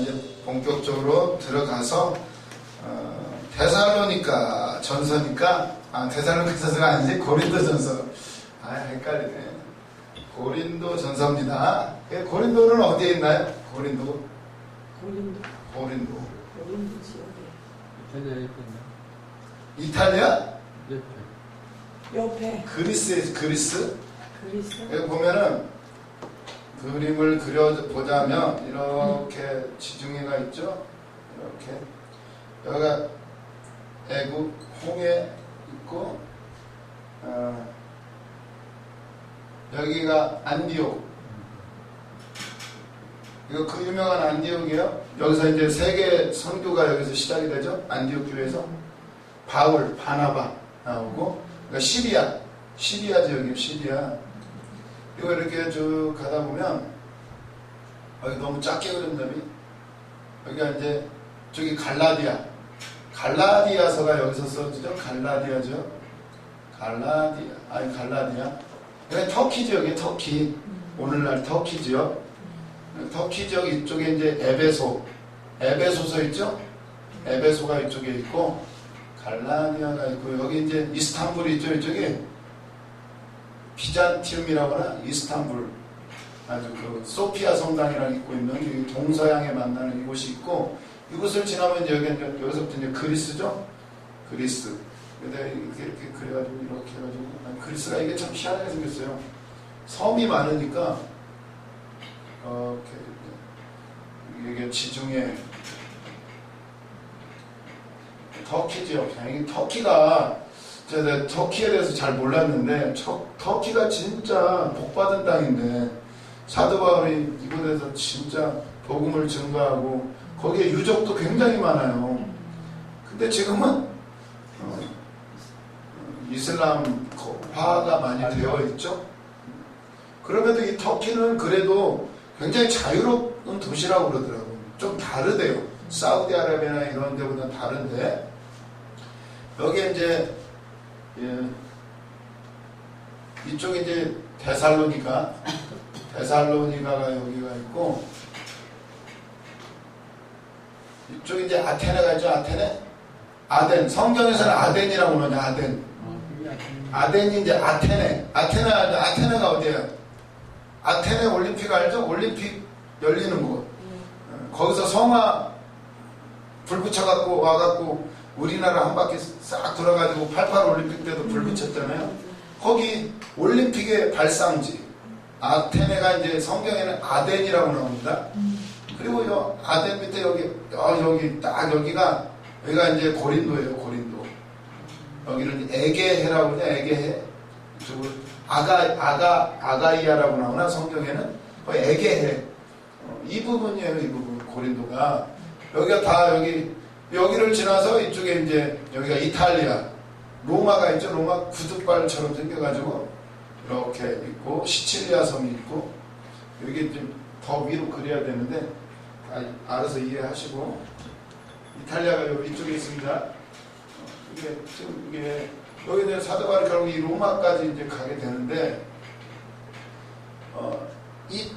이제 본격적으로 들어가서 데살로니가 전서니까 데살로니가 전서가 아니지 고린도 전서. 헷갈리네. 고린도 전서입니다. 고린도는 어디에 있나요? 고린도 지역에. 이탈리아에 있거든요. 이탈리아? 옆에. 그리스? 그리스? 여기 보면은 그림을 그려보자면 이렇게 지중해가 있죠. 이렇게 여기가 애국 홍해 있고 여기가 안디옥. 이거 그 유명한 안디옥이에요. 여기서 이제 세계 선교가 여기서 시작이 되죠. 안디옥 교회에서 바울, 바나바 나오고, 그러니까 시리아 지역이에요. 시리아. 이거 이렇게 쭉 가다 보면 여기 너무 작게 그린다니. 여기가 이제 저기 갈라디아서가 여기서 써지죠. 갈라디아죠. 갈라디아. 여기 터키 지역이에요. 터키. 오늘날 터키 지역. 터키 지역 이쪽에 이제 에베소서 있죠? 에베소가 이쪽에 있고, 갈라디아가 있고, 여기 이제 이스탄불이 있죠? 이쪽에. 비잔티움이라고 하나? 이스탄불. 아주 그 소피아 성당이라고 있고 있는 동서양에 만나는 이곳이 있고, 이곳을 지나면 여기서부터 이제 그리스죠? 그리스. 근데 이렇게 그래가지고 이렇게 해가지고, 그리스가 이게 참 희한하게 생겼어요. 섬이 많으니까, 이게 지중해 터키 지역. 이 터키가 제가 터키에 대해서 잘 몰랐는데 터키가 진짜 복받은 땅인데 사도 바울이 이곳에서 진짜 복음을 증거하고 거기에 유적도 굉장히 많아요. 근데 지금은 이슬람화가 많이 되어 있죠. 그럼에도 이 터키는 그래도 굉장히 자유로운 도시라고 그러더라고요. 좀 다르대요. 사우디아라비아나 이런 데보다 다른데, 여기에 이제, 이쪽에 이제 데살로니가가 여기가 있고, 이쪽에 이제 아테네가 있죠. 아덴. 성경에서는 아덴이라고 그러냐, 아덴이 이제 아테네가 어디예요? 아테네 올림픽 알죠? 올림픽 열리는 곳. 거기서 성화 불 붙여갖고 와갖고 우리나라 한 바퀴 싹 돌아가지고 88 올림픽 때도 불 붙였잖아요. 거기 올림픽의 발상지. 아테네가 이제 성경에는 아덴이라고 나옵니다. 그리고 요 아덴 밑에 여기가 이제 고린도예요. 고린도. 여기는 에게해라고 그러냐, 에게해. 이쪽으로 아가이아라고 나오나 성경에는 거의 에게해. 이 부분이에요. 이 부분 고린도가 여기가 다 여기를 지나서 이쪽에 이제 여기가 이탈리아 로마가 있죠. 로마 구두발처럼 생겨가지고 이렇게 있고 시칠리아 섬이 있고 여기 좀 더 위로 그려야 되는데 알아서 이해하시고 이탈리아가 여기 이쪽에 있습니다. 이게 여기는 사도 바울이 결국 이 로마까지 이제 가게 되는데, 이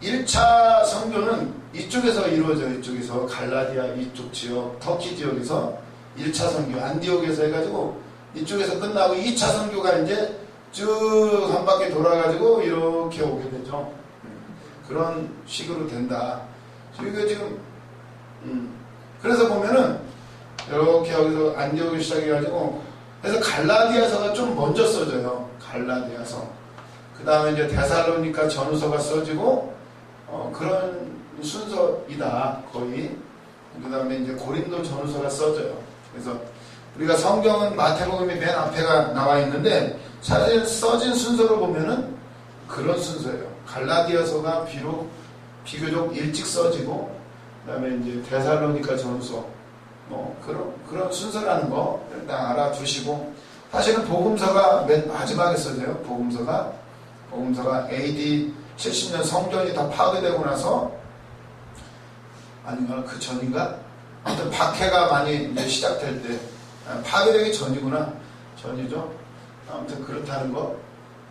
1차 선교는 이쪽에서 이루어져요. 이쪽에서 갈라디아 이쪽 지역, 터키 지역에서 1차 선교, 안디옥에서 해가지고 이쪽에서 끝나고 2차 선교가 이제 쭉 한 바퀴 돌아가지고 이렇게 오게 되죠. 그런 식으로 된다. 이게 지금, 그래서 보면은 이렇게 여기서 안디옥을 시작해가지고 그래서 갈라디아서가 좀 먼저 써져요. 갈라디아서. 그 다음에 이제 데살로니가 전후서가 써지고, 그런 순서이다, 거의. 그 다음에 이제 고린도 전후서가 써져요. 그래서 우리가 성경은 마태복음이 맨 앞에가 나와 있는데, 사실 써진 순서로 보면은 그런 순서예요. 갈라디아서가 비교적 일찍 써지고, 그 다음에 이제 데살로니가 전후서, 그런 순서라는 거 일단 알아두시고, 사실은 복음서가 맨 마지막에 써져요. 복음서가 AD 70년 성전이 다 파괴되고 나서, 아닌가, 그 전인가? 아무튼 박해가 많이 이제 시작될 때, 파괴되기 전이구나. 전이죠. 아무튼 그렇다는 거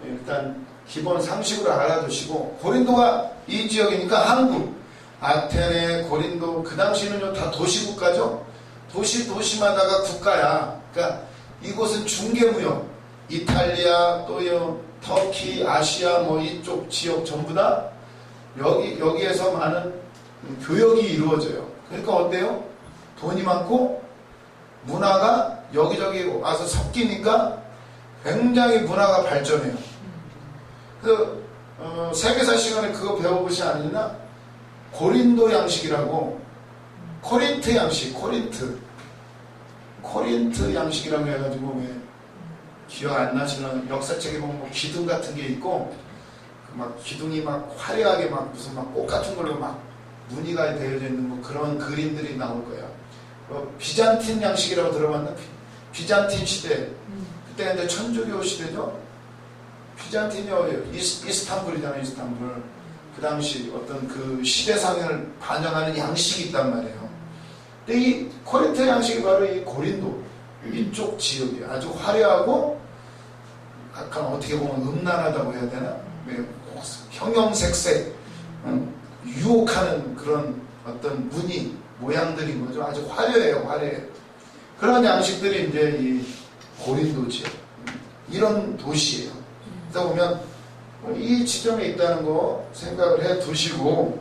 일단 기본 상식으로 알아두시고, 고린도가 이 지역이니까 아테네, 고린도, 그 당시는요 다 도시국가죠. 도시마다가 국가야. 그러니까 이곳은 중개무역, 이탈리아, 또요 터키, 아시아 뭐 이쪽 지역 전부 다 여기에서 많은 교역이 이루어져요. 그러니까 어때요? 돈이 많고 문화가 여기저기 와서 섞이니까 굉장히 문화가 발전해요. 세계사 시간에 그거 배워보시 아니나? 고린도 양식이라고, 코린트 양식, 코린트 양식이라고 해가지고, 왜 기억 안 나시는 역사책에 보면 뭐 기둥 같은 게 있고, 막 기둥이 막 화려하게 막 무슨 막 꽃 같은 걸로 막 무늬가 되어져 있는 뭐 그런 그림들이 나올 거야. 비잔틴 양식이라고 들어봤나? 비잔틴 시대. 그때 이제 천주교 시대죠. 비잔틴이 어디요? 이스탄불이잖아요, 이스탄불. 그 당시 어떤 그 시대상을 반영하는 양식이 있단 말이에요. 근데 이 코린트 양식이 바로 이 고린도 이쪽 지역이 아주 화려하고 약간 어떻게 보면 음란하다고 해야 되나? 형형색색 유혹하는 그런 어떤 무늬 모양들인 거죠. 아주 화려해요, 화려해요. 그런 양식들이 이제 이 고린도 지역 이런 도시예요. 그러다 보면 이 지점에 있다는 거 생각을 해 두시고,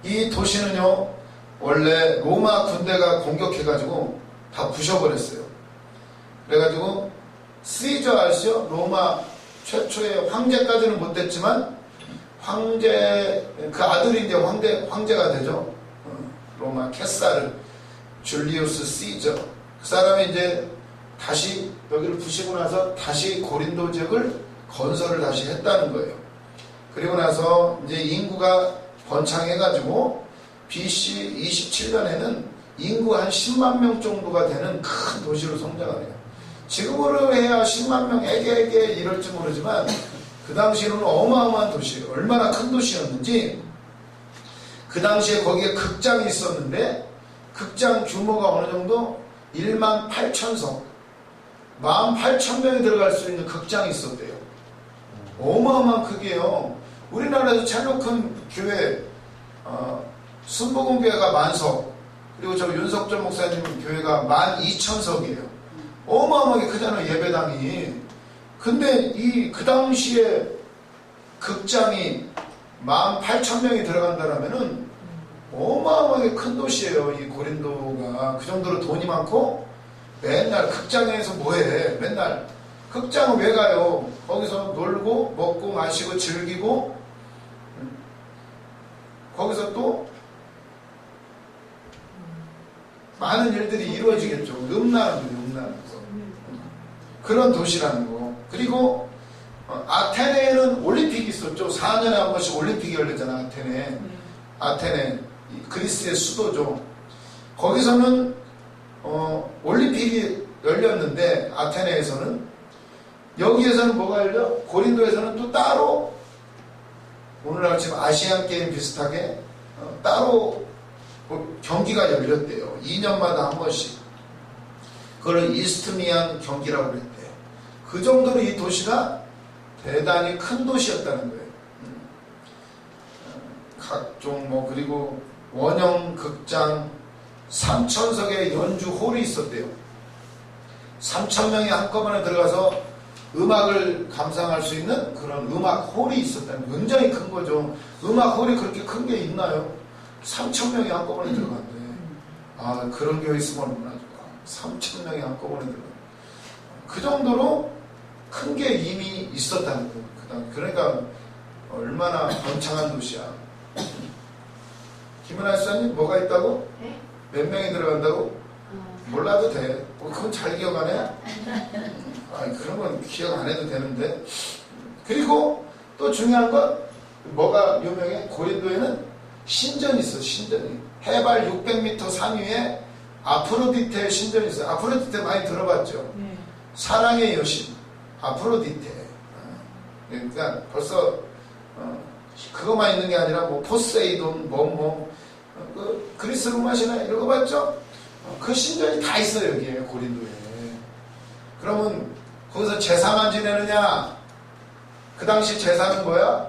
이 도시는요 원래 로마 군대가 공격해가지고 다 부셔버렸어요. 그래가지고 시저 아시죠? 로마 최초의 황제까지는 못됐지만 황제 그 아들이 이제 황제가 되죠. 로마 케사르 줄리우스 시저, 그 사람이 이제 다시 여기를 부시고 나서 다시 고린도 지역을 건설을 다시 했다는 거예요. 그리고 나서 이제 인구가 번창해가지고 BC 27년에는 인구 한 10만 명 정도가 되는 큰 도시로 성장을 해요. 지금으로 해야 10만 명 애게 이럴지 모르지만 그 당시에는 어마어마한 도시예요. 얼마나 큰 도시였는지, 그 당시에 거기에 극장이 있었는데 극장 규모가 어느 정도 1만 8천석 18,000명이 들어갈 수 있는 극장이 있었대요. 어마어마한 크기예요. 우리나라에서 제일 큰 교회 순복음교회가 만석, 그리고 저 윤석철 목사님 교회가 12,000석이에요. 어마어마하게 크잖아요, 예배당이. 근데 그 당시에 극장이 18,000명이 들어간다라면은 어마어마하게 큰 도시예요, 이 고린도가. 그 정도로 돈이 많고 맨날 극장에서 뭐해? 맨날 극장은 왜 가요? 거기서 놀고 먹고 마시고 즐기고, 거기서 또 많은 일들이 이루어지겠죠. 음란한 그런 도시라는 거. 그리고 아테네에는 올림픽이 있었죠. 4년에 한 번씩 올림픽이 열리잖아, 아테네 그리스의 수도죠. 거기서는 올림픽이 열렸는데 아테네에서는, 여기에서는 뭐가 열려? 고린도에서는 또 따로 오늘날 지금 아시안 게임 비슷하게 따로 경기가 열렸대요. 2년마다 한 번씩. 그걸 이스트미안 경기라고 그랬대요. 그 정도로 이 도시가 대단히 큰 도시였다는 거예요. 각종 그리고 원형 극장 3,000석의 연주 홀이 있었대요. 3,000명이 한꺼번에 들어가서 음악을 감상할 수 있는 그런 음악 홀이 있었다는, 굉장히 큰 거죠. 음악 홀이 그렇게 큰 게 있나요? 3,000명이 한꺼번에 들어간대. 아, 그런 교회 있으면 얼마나 좋아. 3,000명이 한꺼번에 들어가. 그 정도로 큰 게 이미 있었다는 거예요. 그러니까 얼마나 번창한 도시야. 김은아 수사님 뭐가 있다고? 네? 몇 명이 들어간다고? 몰라도 돼. 그건 잘 기억 안 해? 그런 건 기억 안 해도 되는데. 그리고 또 중요한 건 뭐가 유명해? 고린도에는 신전이 있어. 신전이 해발 600m 산 위에 아프로디테 신전이 있어요. 아프로디테 많이 들어봤죠? 네. 사랑의 여신 아프로디테. 그러니까 벌써 그거만 있는 게 아니라 포세이돈 그리스 로마 신화 읽어봤죠? 그 신전이 다 있어요, 여기에 고린도에. 그러면 거기서 제사만 지내느냐? 그 당시 제사는 뭐야?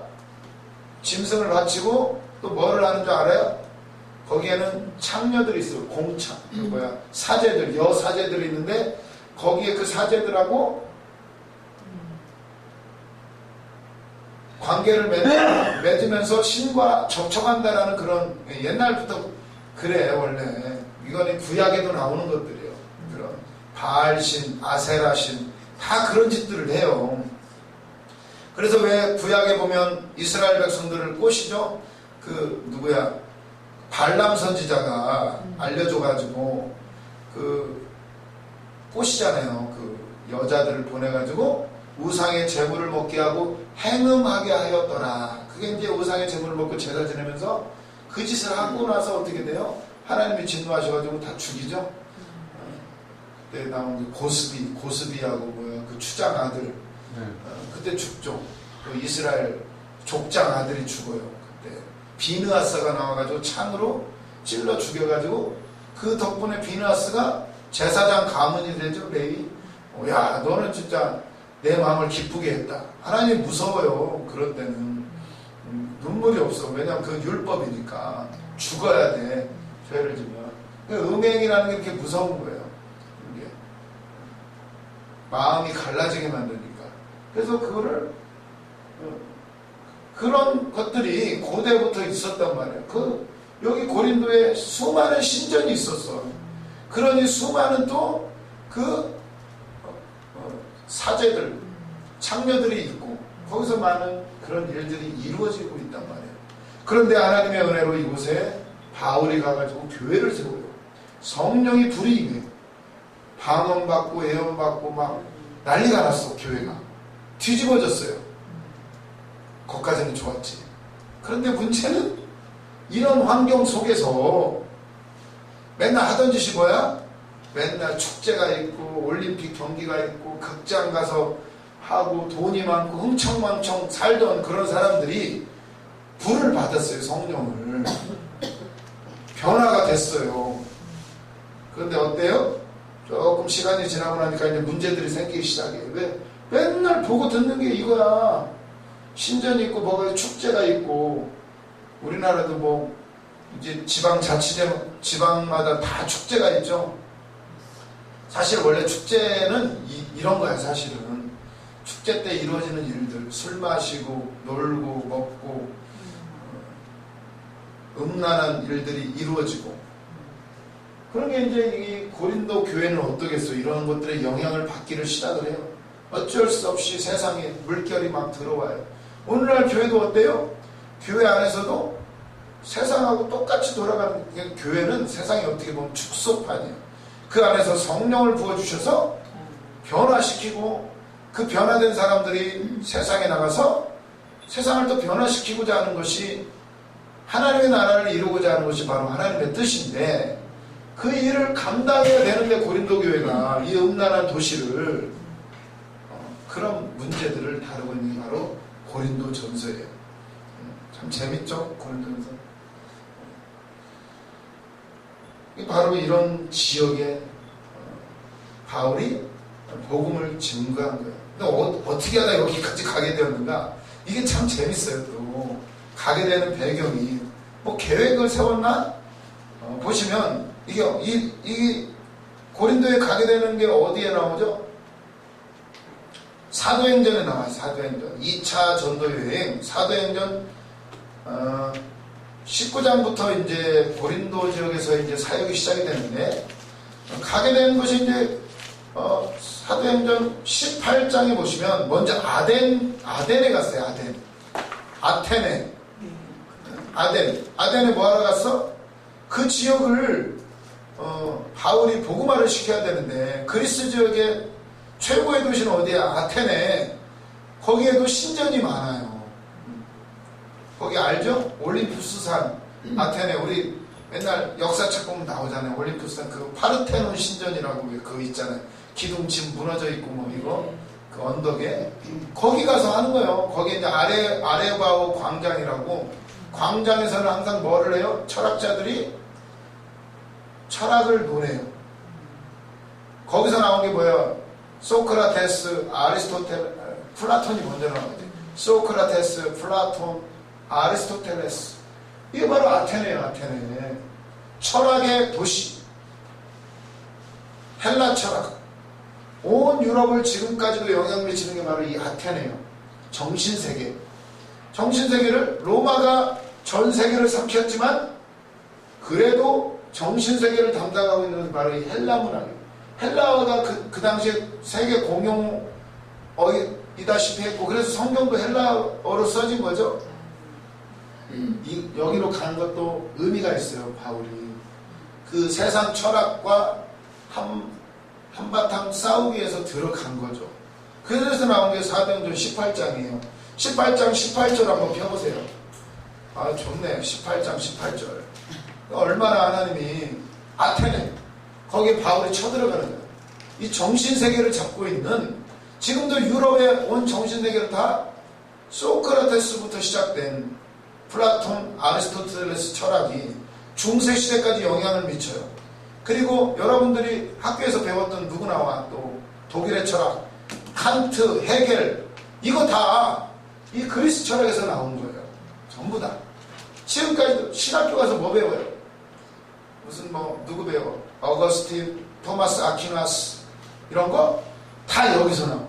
짐승을 바치고 또 뭐를 하는 줄 알아요? 거기에는 창녀들이 있어요. 공창. 사제들, 여사제들이 있는데 거기에 그 사제들하고 관계를 맺으면서 신과 접촉한다라는 그런, 옛날부터 그래 원래. 이거는 구약에도 나오는 것들이에요. 그런 바알신, 아세라신 다 그런 짓들을 해요. 그래서 왜 구약에 보면 이스라엘 백성들을 꼬시죠? 그 누구야? 발람 선지자가 알려줘가지고 그 꼬시잖아요. 그 여자들을 보내가지고 우상의 제물을 먹게 하고 행음하게 하였더라. 그게 이제 우상의 제물을 먹고 제사 지내면서 그 짓을 하고 나서 어떻게 돼요? 하나님이 진노하셔가지고 다 죽이죠. 그때 나온 고스비하고 뭐야 그 추장 아들. 그때 죽죠. 또 이스라엘 족장 아들이 죽어요. 그때 비느하스가 나와가지고 창으로 찔러 죽여가지고 그 덕분에 비느하스가 제사장 가문이 되죠. 레위. 야 너는 진짜 내 마음을 기쁘게 했다. 하나님 무서워요. 그럴 때는 눈물이 없어. 왜냐하면 그 율법이니까 죽어야 돼. 죄를 지면. 음행이라는 게 이렇게 무서운 거예요. 이게 마음이 갈라지게 만드니까. 그래서 그거를 그런 것들이 고대부터 있었단 말이에요. 여기 고린도에 수많은 신전이 있었어. 그러니 수많은 또 사제들, 창녀들이 있고 거기서 많은 그런 일들이 이루어지고 있단 말이에요. 그런데 하나님의 은혜로 이곳에 바울이 가가지고 교회를 세워요. 성령이 불이 임해요. 방언받고 애언받고 막 난리가 났어. 교회가 뒤집어졌어요. 거기까지는 좋았지. 그런데 문제는 이런 환경 속에서 맨날 하던 짓이 뭐야? 맨날 축제가 있고 올림픽 경기가 있고 극장 가서 하고 돈이 많고 흥청망청 살던 그런 사람들이 불을 받았어요. 성령을. 변화가 됐어요. 그런데 어때요? 조금 시간이 지나고 나니까 이제 문제들이 생기기 시작해요. 왜? 맨날 보고 듣는 게 이거야. 신전이 있고 뭐가 축제가 있고 우리나라도 뭐 이제 지방마다 다 축제가 있죠. 사실 원래 축제는 이런 거야. 사실은 축제 때 이루어지는 일들, 술 마시고 놀고 먹고 음란한 일들이 이루어지고 그런 게 이제 이 고린도 교회는 어떠겠어? 이런 것들의 영향을 받기를 시작을 해요. 어쩔 수 없이 세상에 물결이 막 들어와요. 오늘날 교회도 어때요? 교회 안에서도 세상하고 똑같이 돌아가는, 교회는 세상이 어떻게 보면 축소판이에요. 그 안에서 성령을 부어주셔서 변화시키고 그 변화된 사람들이 세상에 나가서 세상을 또 변화시키고자 하는 것이 하나님의 나라를 이루고자 하는 것이 바로 하나님의 뜻인데 그 일을 감당해야 되는데 고린도 교회가 이 음란한 도시를 그런 문제들을 다루고 있는 게 바로 고린도 전서예요. 참 재밌죠? 고린도 전서. 바로 이런 지역에 바울이 복음을 증거한 거예요. 근데 어떻게 하다 여기까지 가게 되었는가? 이게 참 재밌어요. 또 가게 되는 배경이 뭐 계획을 세웠나? 보시면 이 고린도에 가게 되는 게 어디에 나오죠? 사도행전에 나와요. 사도행전 2차 전도여행 사도행전 19장부터 이제 고린도 지역에서 이제 사역이 시작이 되는데 가게 되는 것이 이제 사도행전 18장에 보시면 먼저 아덴에 갔어요. 아덴에 뭐하러 갔어? 그 지역을 바울이 복음화를 시켜야 되는데 그리스 지역의 최고의 도시는 어디야? 아테네. 거기에도 신전이 많아요. 거기 알죠? 올림푸스산 아테네. 우리 맨날 역사책 보면 나오잖아요. 올림푸스산 그 파르테논 신전이라고 그거 있잖아요. 기둥집 무너져 있고 뭐 이거 그 언덕에 거기 가서 하는 거예요. 거기 이제 아레바오 광장이라고 광장에서는 항상 뭐를 해요? 철학자들이 철학을 논해요. 거기서 나온 게 뭐야? 소크라테스, 아리스토텔레스, 플라톤이 먼저 나오지. 소크라테스, 플라톤, 아리스토텔레스 이게 바로 아테네예요. 아테네. 철학의 도시. 헬라 철학. 온 유럽을 지금까지도 영향을 미치는 게 바로 이 아테네예요. 정신세계. 정신세계를 로마가 전 세계를 삼켰지만 그래도 정신세계를 담당하고 있는 것은 바로 이 헬라 문화예요. 헬라어가 그 당시에 세계 공용어이다시피 했고 그래서 성경도 헬라어로 써진 거죠. 여기로 간 것도 의미가 있어요. 바울이 그 세상 철학과 한바탕 싸우기 위해서 들어간 거죠. 그래서 나온 게 사도행전 18장이에요 18장 18절 한번 펴보세요. 아 좋네. 18장 18절 얼마나 하나님이 아테네 거기에 바울이 쳐들어가는 거예요. 이 정신세계를 잡고 있는 지금도 유럽의 온 정신세계를 다 소크라테스부터 시작된 플라톤, 아리스토텔레스 철학이 중세시대까지 영향을 미쳐요. 그리고 여러분들이 학교에서 배웠던 누구나와 또 독일의 철학, 칸트, 헤겔 이거 다 이 그리스 철학에서 나온 거예요. 전부 다. 지금까지도 신학교 가서 뭐 배워요? 무슨 누구 배워? 어거스틴, 토마스 아퀴나스 이런 거 다 여기서 나와요.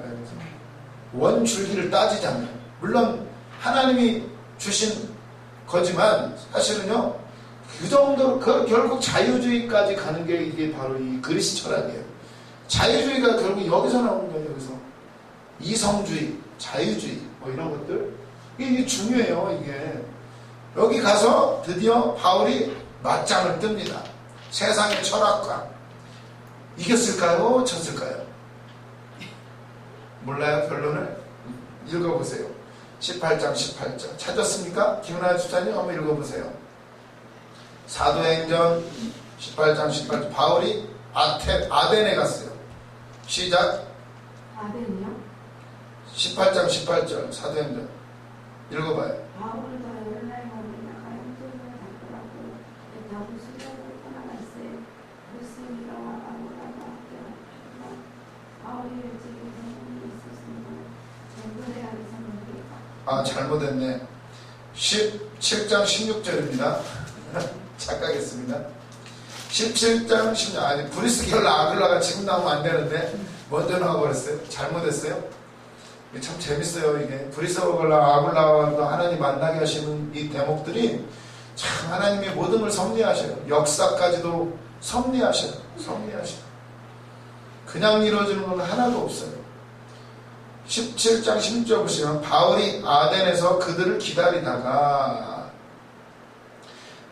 원줄기를 따지자면 물론 하나님이 주신 거지만 사실은요 그 정도로 결국 자유주의까지 가는 게 이게 바로 이 그리스 철학이에요. 자유주의가 결국 여기서 나오는 거예요. 여기서 이성주의, 자유주의 이런 것들 이게 중요해요. 이게 여기 가서 드디어 바울이 맞짱을 뜹니다. 세상의 철학과 이겼을까요? 졌을까요? 몰라요? 결론을 읽어보세요. 18장 18절 찾았습니까? 김은하 주차님 한번 읽어보세요. 사도행전 18장 18절 바울이 아덴에 갔어요. 시작. 아덴이요? 18장 18절 사도행전 읽어봐요. 바울도 열날만에 가양쪽으로 갔더라고. 다음 수련을 떠나갔어요. 무슬림과 바울하고 함께 바울이 일찍이 성문이 있었습니다. 전도대 안에서 잘못했네. 17장 16절입니다. 착각했습니다. 17장 16절 아니 브리스겔라 아글라가 지금 나오면 안 되는데 먼저 나와버렸어요. 잘못했어요. 참 재밌어요. 이게 브리스겔라 아글라와도 하나님 만나게 하시는 이 대목들이 참 하나님의 모든 걸 섭리하셔요. 역사까지도 섭리하셔요. 그냥 이루어지는 건 하나도 없어요. 17장 16절 보시면 바울이 아덴에서 그들을 기다리다가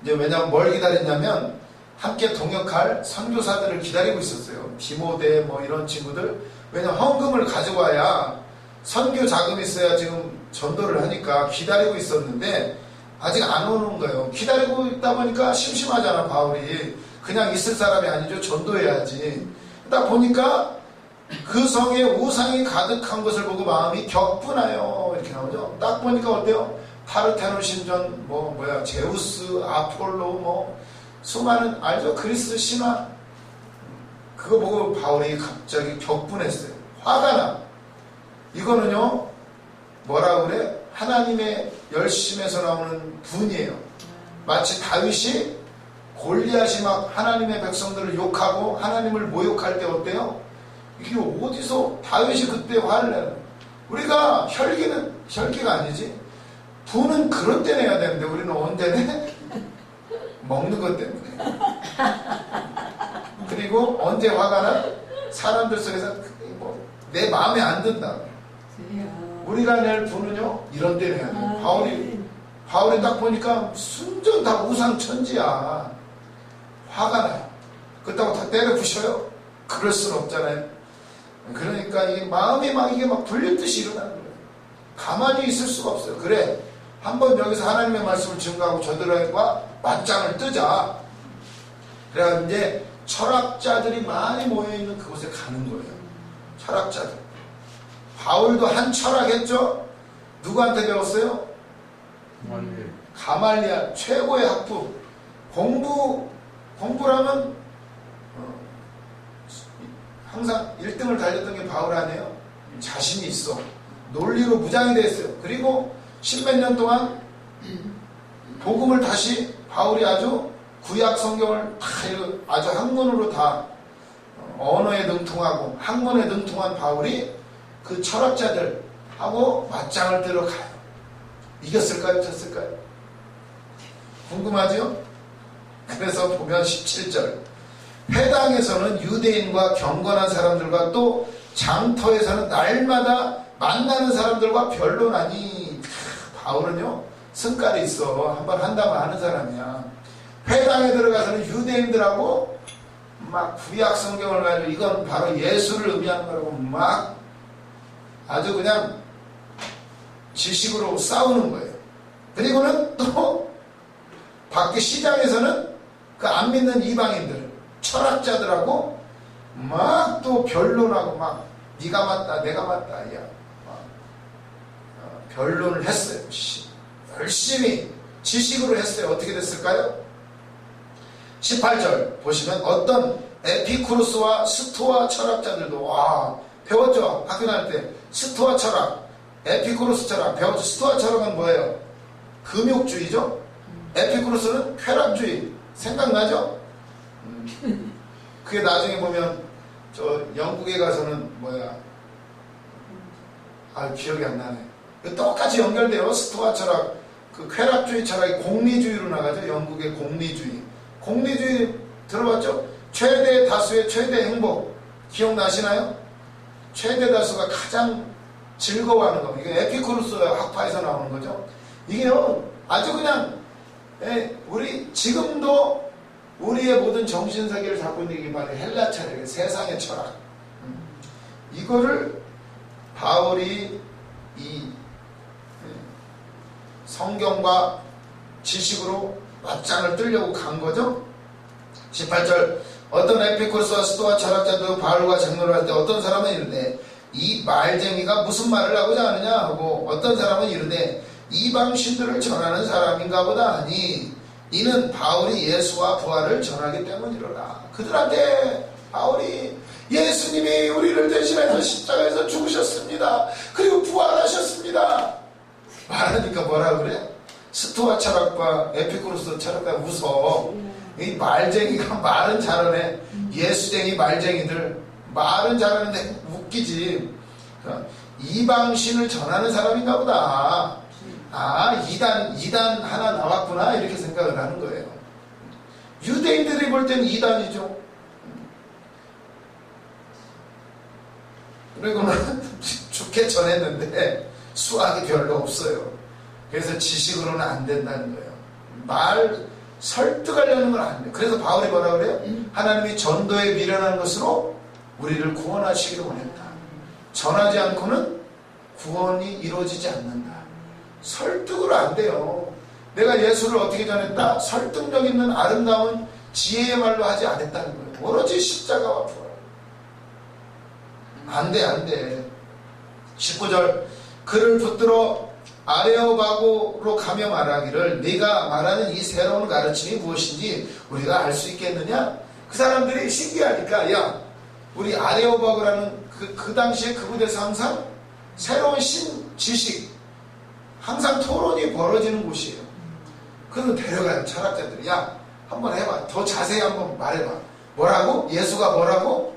이제 왜냐면 뭘 기다렸냐면 함께 동역할 선교사들을 기다리고 있었어요. 디모데 이런 친구들. 왜냐면 헌금을 가지고 와야 선교 자금이 있어야 지금 전도를 하니까 기다리고 있었는데 아직 안 오는 거예요. 기다리고 있다 보니까 심심하잖아. 바울이 그냥 있을 사람이 아니죠. 전도해야지. 딱 보니까 그 성에 우상이 가득한 것을 보고 마음이 격분하여 이렇게 나오죠. 딱 보니까 어때요? 파르테논 신전 제우스, 아폴로 수많은 알죠? 그리스 신화 그거 보고 바울이 갑자기 격분했어요. 화가 나. 이거는요 뭐라 그래? 하나님의 열심에서 나오는 분이에요. 마치 다윗이 골리앗이 막 하나님의 백성들을 욕하고 하나님을 모욕할 때 어때요? 이게 어디서 다윗이 그때 화를 내요? 우리가 혈기가 아니지. 분은 그런 때 내야 되는데 우리는 언제 내? 먹는 것 때문에. 그리고 언제 화가 나? 사람들 속에서 내 마음에 안 든다. 우리가 낼 분은요 이런 때 내야 돼요. 바울이 딱 보니까 순전 다 우상천지야. 화가 나요. 그렇다고 다 때려 부셔요? 그럴 수는 없잖아요. 그러니까 이게 마음이 이게 불릴듯이 일어나는 거예요. 가만히 있을 수가 없어요. 그래, 한번 여기서 하나님의 말씀을 증거하고 저들과 맞짱을 뜨자. 그래야 이제 철학자들이 많이 모여있는 그곳에 가는 거예요. 철학자들. 바울도 한 철학했죠? 누구한테 배웠어요? 가말리알. 최고의 학부. 공부라면 항상 1등을 달렸던 게 바울 아니에요? 자신이 있어. 논리로 무장이 되어 있어요. 그리고 십몇 년 동안 복음을 다시 바울이 아주 구약 성경을 다 아주 학문으로 다 언어에 능통하고 학문에 능통한 바울이 그 철학자들하고 맞짱을 뜨러 가요. 이겼을까요? 졌을까요? 궁금하죠? 그래서 보면 17절 회당에서는 유대인과 경건한 사람들과 또 장터에서는 날마다 만나는 사람들과 변론하니 바울은요 승깔이 있어. 한번 한다면 하는 사람이야. 회당에 들어가서는 유대인들하고 막 구약 성경을 가지고 이건 바로 예수를 의미하는 거라고 막 아주 그냥 지식으로 싸우는 거예요. 그리고는 또 밖에 시장에서는 그 안 믿는 이방인들 철학자들하고 막 또 변론하고 막 네가 맞다 내가 맞다 야 변론을 했어요. 열심히 지식으로 했어요. 어떻게 됐을까요? 18절 보시면 어떤 에피쿠로스와 스토아 철학자들도 와 배웠죠? 학교 다닐 때 스토아 철학 에피쿠로스 철학 배웠죠? 스토아 철학은 뭐예요? 금욕주의죠? 에피쿠로스는 쾌락주의 생각나죠? 그게 나중에 보면 저 영국에 가서는 뭐야 기억이 안 나네. 똑같이 연결돼요. 스토아 철학 그 쾌락주의 철학이 공리주의로 나가죠. 영국의 공리주의. 공리주의 들어봤죠? 최대 다수의 최대 행복 기억나시나요? 최대 다수가 가장 즐거워하는 거. 이게 에피쿠로스 학파에서 나오는 거죠. 이게요 아주 그냥 우리 지금도 우리의 모든 정신세계를 잡고 있는 게 바로 헬라 철학, 세상의 철학. 이거를 바울이 이 성경과 지식으로 맞짱을 뜨려고 간 거죠. 18절 어떤 에피쿠로스와 스토아 철학자도 바울과 장로를 할 때 어떤 사람은 이르되 이 말쟁이가 무슨 말을 하고자 하느냐 하고 어떤 사람은 이르되 이방신들을 전하는 사람인가 보다 하니 이는 바울이 예수와 부활을 전하기 때문이로라. 그들한테 바울이 예수님이 우리를 대신해서 십자가에서 죽으셨습니다. 그리고 부활하셨습니다. 말하니까 뭐라 그래? 스토아 철학과 에피쿠로스 철학과 웃어. 이 말쟁이가 말은 잘하네. 예수쟁이 말쟁이들 말은 잘하는데 웃기지. 이방신을 전하는 사람인가 보다. 이단 하나 나왔구나 이렇게 생각을 하는 거예요. 유대인들이 볼 때는 이단이죠. 그리고는 좋게 전했는데 수학이 별로 없어요. 그래서 지식으로는 안 된다는 거예요. 말 설득하려는 건 안 돼요. 그래서 바울이 뭐라 그래요? 하나님이 전도에 미련한 것으로 우리를 구원하시기를 원했다. 전하지 않고는 구원이 이루어지지 않는다. 설득으로 안 돼요. 내가 예수를 어떻게 전했다? 설득력 있는 아름다운 지혜의 말로 하지 않았다는 거예요. 오로지 십자가와 부활. 안 돼. 19절 그를 붙들어 아레오바고로 가며 말하기를 네가 말하는 이 새로운 가르침이 무엇인지 우리가 알 수 있겠느냐? 그 사람들이 신기하니까 야 우리 아레오바고라는 그 당시에 그곳에서 항상 새로운 지식 항상 토론이 벌어지는 곳이에요. 그래서 데려가요. 철학자들이 야 한번 해봐. 더 자세히 한번 말해봐. 뭐라고? 예수가 뭐라고?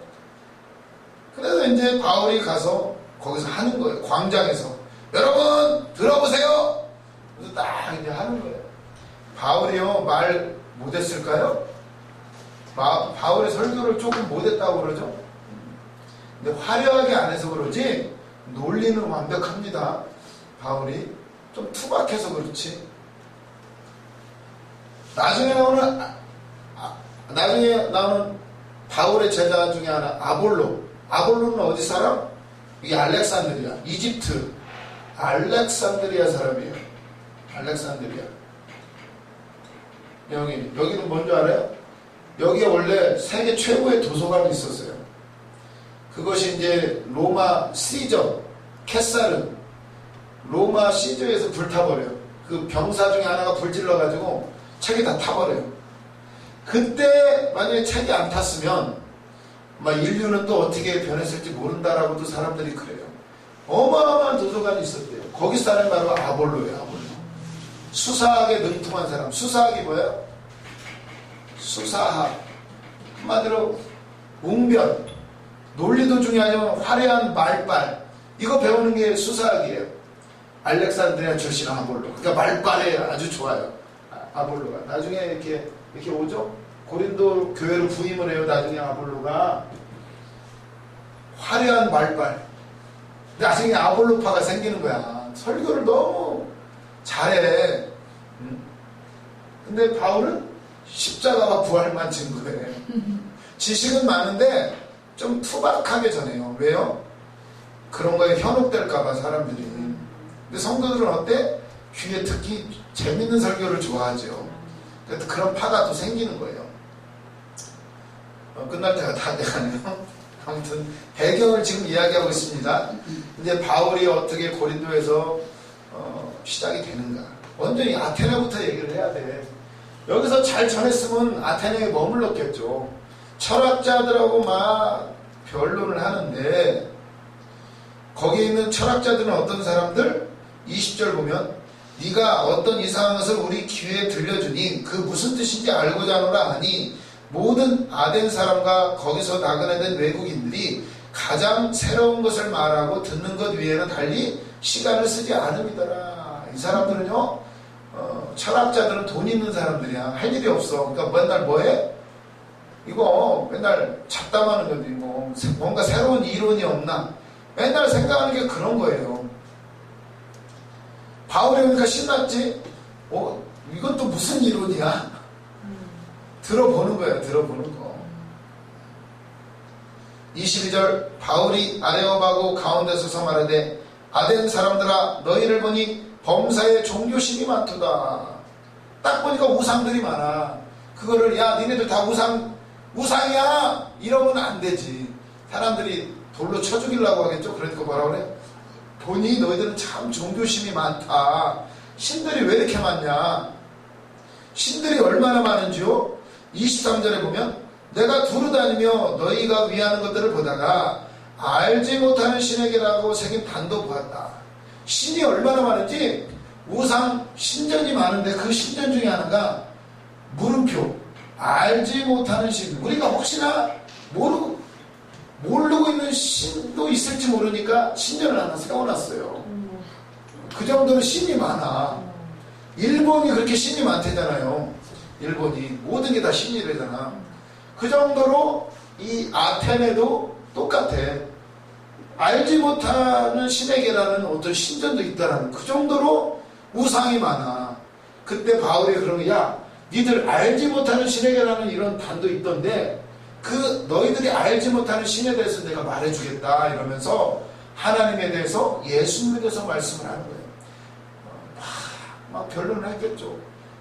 그래서 이제 바울이 가서 거기서 하는 거예요. 광장에서 여러분 들어보세요. 그래서 딱 이제 하는 거예요. 바울이요 말 못했을까요? 바울의 설교를 조금 못했다고 그러죠. 근데 화려하게 안 해서 그러지 논리는 완벽합니다. 바울이 좀 투박해서 그렇지. 나중에 나오는 바울의 제자 중에 하나 아볼로는 어디 사람? 이게 알렉산드리아 이집트 알렉산드리아 사람이에요. 알렉산드리아. 여기는 뭔지 알아요? 여기에 원래 세계 최고의 도서관이 있었어요. 그것이 이제 로마 시저 캐사르 로마 시저에서 불타버려요. 그 병사 중에 하나가 불질러가지고 책이 다 타버려요. 그때 만약에 책이 안 탔으면 막 인류는 또 어떻게 변했을지 모른다라고도 사람들이 그래요. 어마어마한 도서관이 있었대요. 거기 사람이 바로 아볼로예요. 아볼로. 수사학에 능통한 사람. 수사학이 뭐예요? 수사학. 한마디로 웅변. 논리도 중요하지만 화려한 말빨. 이거 배우는 게 수사학이에요. 알렉산드리아 출신 아볼로. 그러니까 말빨에 아주 좋아요. 아볼로가. 나중에 이렇게 오죠? 고린도 교회로 부임을 해요. 나중에 아볼로가. 화려한 말빨. 나중에 아볼로파가 생기는 거야. 설교를 너무 잘해. 근데 바울은 십자가와 부활만 증거해. 지식은 많은데 좀 투박하게 전해요. 왜요? 그런 거에 현혹될까봐 사람들이. 근데 성도들은 어때? 귀에 특히 재밌는 설교를 좋아하죠. 그래서 그런 파가 또 생기는 거예요. 끝날 때가 다 돼가네요. 아무튼 배경을 지금 이야기하고 있습니다. 이제 바울이 어떻게 고린도에서 시작이 되는가. 먼저 이 아테네부터 얘기를 해야 돼. 여기서 잘 전했으면 아테네에 머물렀겠죠. 철학자들하고 막 변론을 하는데 거기에 있는 철학자들은 어떤 사람들? 20절 보면 네가 어떤 이상한 것을 우리 귀에 들려주니 그 무슨 뜻인지 알고자 하노라 하니 모든 아덴 사람과 거기서 나그네된 외국인들이 가장 새로운 것을 말하고 듣는 것 외에는 달리 시간을 쓰지 않음이더라. 이 사람들은요, 철학자들은 돈 있는 사람들이야. 할 일이 없어. 그러니까 맨날 뭐해? 이거 맨날 잡담하는 거지. 뭐 뭔가 새로운 이론이 없나? 맨날 생각하는 게 그런 거예요. 바울이 오니까 신났지? 이건 또 무슨 이론이야? 들어보는 거야, 들어보는 거. 22절, 바울이 아레오바고 가운데 서서 말하되 아덴 사람들아 너희를 보니 범사에 종교심이 많도다. 딱 보니까 우상들이 많아. 그거를 야 니네들 다 우상이야 이러면 안 되지. 사람들이 돌로 쳐 죽이려고 하겠죠. 그러니까 뭐라 그래? 보니 너희들은 참 종교심이 많다. 신들이 왜 이렇게 많냐? 신들이 얼마나 많은지요? 23절에 보면 내가 두루다니며 너희가 위하는 것들을 보다가 알지 못하는 신에게라고 새긴 단도 보았다. 신이 얼마나 많은지 우상 신전이 많은데 그 신전 중에 하나가 물음표 알지 못하는 신. 우리가 혹시나 모르고 있는 신도 있을지 모르니까 신전을 하나 세워놨어요. 그 정도로 신이 많아. 일본이 그렇게 신이 많대잖아요. 일본이 모든 게 다 신이래잖아. 그 정도로 이 아테네도 똑같아. 알지 못하는 신에게라는 어떤 신전도 있다라는 그 정도로 우상이 많아. 그때 바울이 그러는 거야. 니들 알지 못하는 신에게라는 이런 단도 있던데 그 너희들이 알지 못하는 신에 대해서 내가 말해주겠다 이러면서 하나님에 대해서 예수님에 대해서 말씀을 하는 거예요. 막 변론을 했겠죠.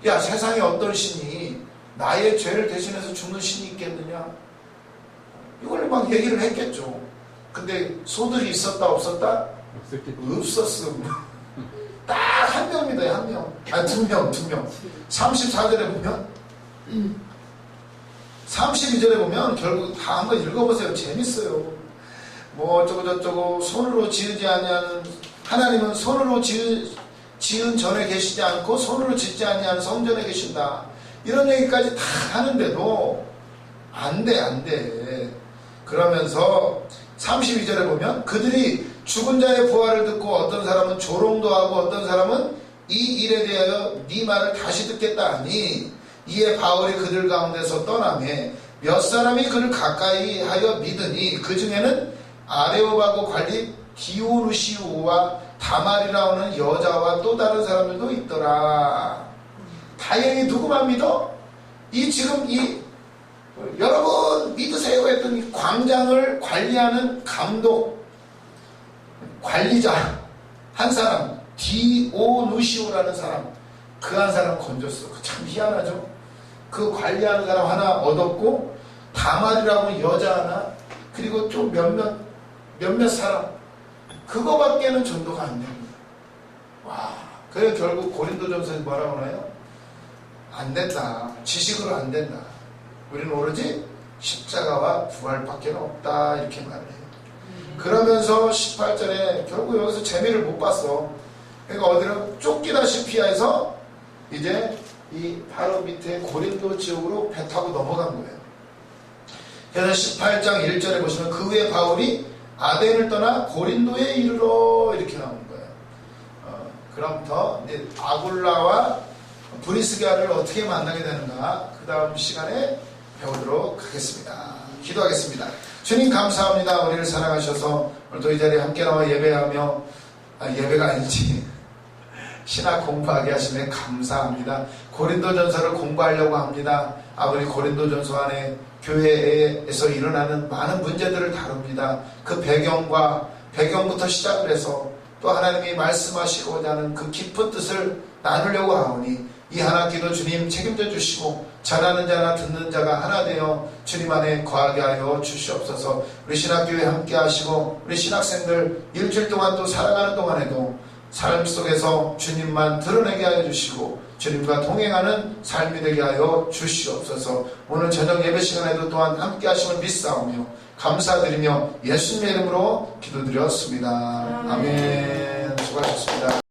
야 세상에 어떤 신이 나의 죄를 대신해서 죽는 신이 있겠느냐. 이걸 막 얘기를 했겠죠. 근데 소들이 있었다 없었다? 없었어. 딱 한 명입니다. 한 명. 아니 두 명. 34절에 보면 32절에 보면 결국 다 한번 읽어보세요. 재밌어요. 뭐 어쩌고 손으로 지으지 아니하는 하나님은 손으로 지은 전에 계시지 않고 손으로 짓지 아니하는 성전에 계신다. 이런 얘기까지 다 하는데도 안 돼. 그러면서 32절에 보면 그들이 죽은 자의 부활을 듣고 어떤 사람은 조롱도 하고 어떤 사람은 이 일에 대하여 네 말을 다시 듣겠다 하니 이에 바울이 그들 가운데서 떠나매 몇 사람이 그를 가까이 하여 믿으니 그 중에는 아레오바고 관리 디오누시우와 다말이라 하는 여자와 또 다른 사람들도 있더라. 다행히 누구만 믿어? 지금 여러분 믿으세요 했던 이 광장을 관리하는 감독 관리자 한 사람 디오누시오라는 사람 그 한 사람 건졌어. 참 희한하죠. 그 관리하는 사람 하나 얻었고 다말이라고 여자 하나 그리고 좀 몇몇 사람 그거밖에는 전도가 안 됩니다. 와, 그래 결국 고린도전서에 뭐라고 하나요? 안 된다. 지식으로 안 된다. 우리는 오로지 십자가와 부활밖에 없다 이렇게 말을 해요. 그러면서 18절에 결국 여기서 재미를 못 봤어. 그러니까 어디로 쫓기다시피 해서 이제 이 바로 밑에 고린도 지역으로 배 타고 넘어간 거예요. 그래서 18장 1절에 보시면 그 후에 바울이 아덴을 떠나 고린도에 이르러 이렇게 나오는 거예요. 그럼부터 이제 아굴라와 브리스가를 어떻게 만나게 되는가 그 다음 시간에 배우도록 하겠습니다. 기도하겠습니다. 주님 감사합니다. 우리를 사랑하셔서 오늘도 이 자리에 함께 나와 예배하며 예배가 아니지 신학 공부하게 하시면 감사합니다. 고린도전서를 공부하려고 합니다. 아버지 고린도전서 안에 교회에서 일어나는 많은 문제들을 다룹니다. 그 배경부터 시작을 해서 또 하나님이 말씀하시고자 하는 그 깊은 뜻을 나누려고 하오니 이 한 학기도 주님 책임져 주시고 전하는 자나 듣는 자가 하나 되어 주님 안에 거하게 하여 주시옵소서. 우리 신학교회 함께 하시고 우리 신학생들 일주일 동안 또 살아가는 동안에도 삶 속에서 주님만 드러내게 하여 주시고 주님과 동행하는 삶이 되게 하여 주시옵소서. 오늘 저녁 예배 시간에도 또한 함께 하심을 믿사오며 감사드리며 예수님의 이름으로 기도드렸습니다. 아멘. 수고하셨습니다.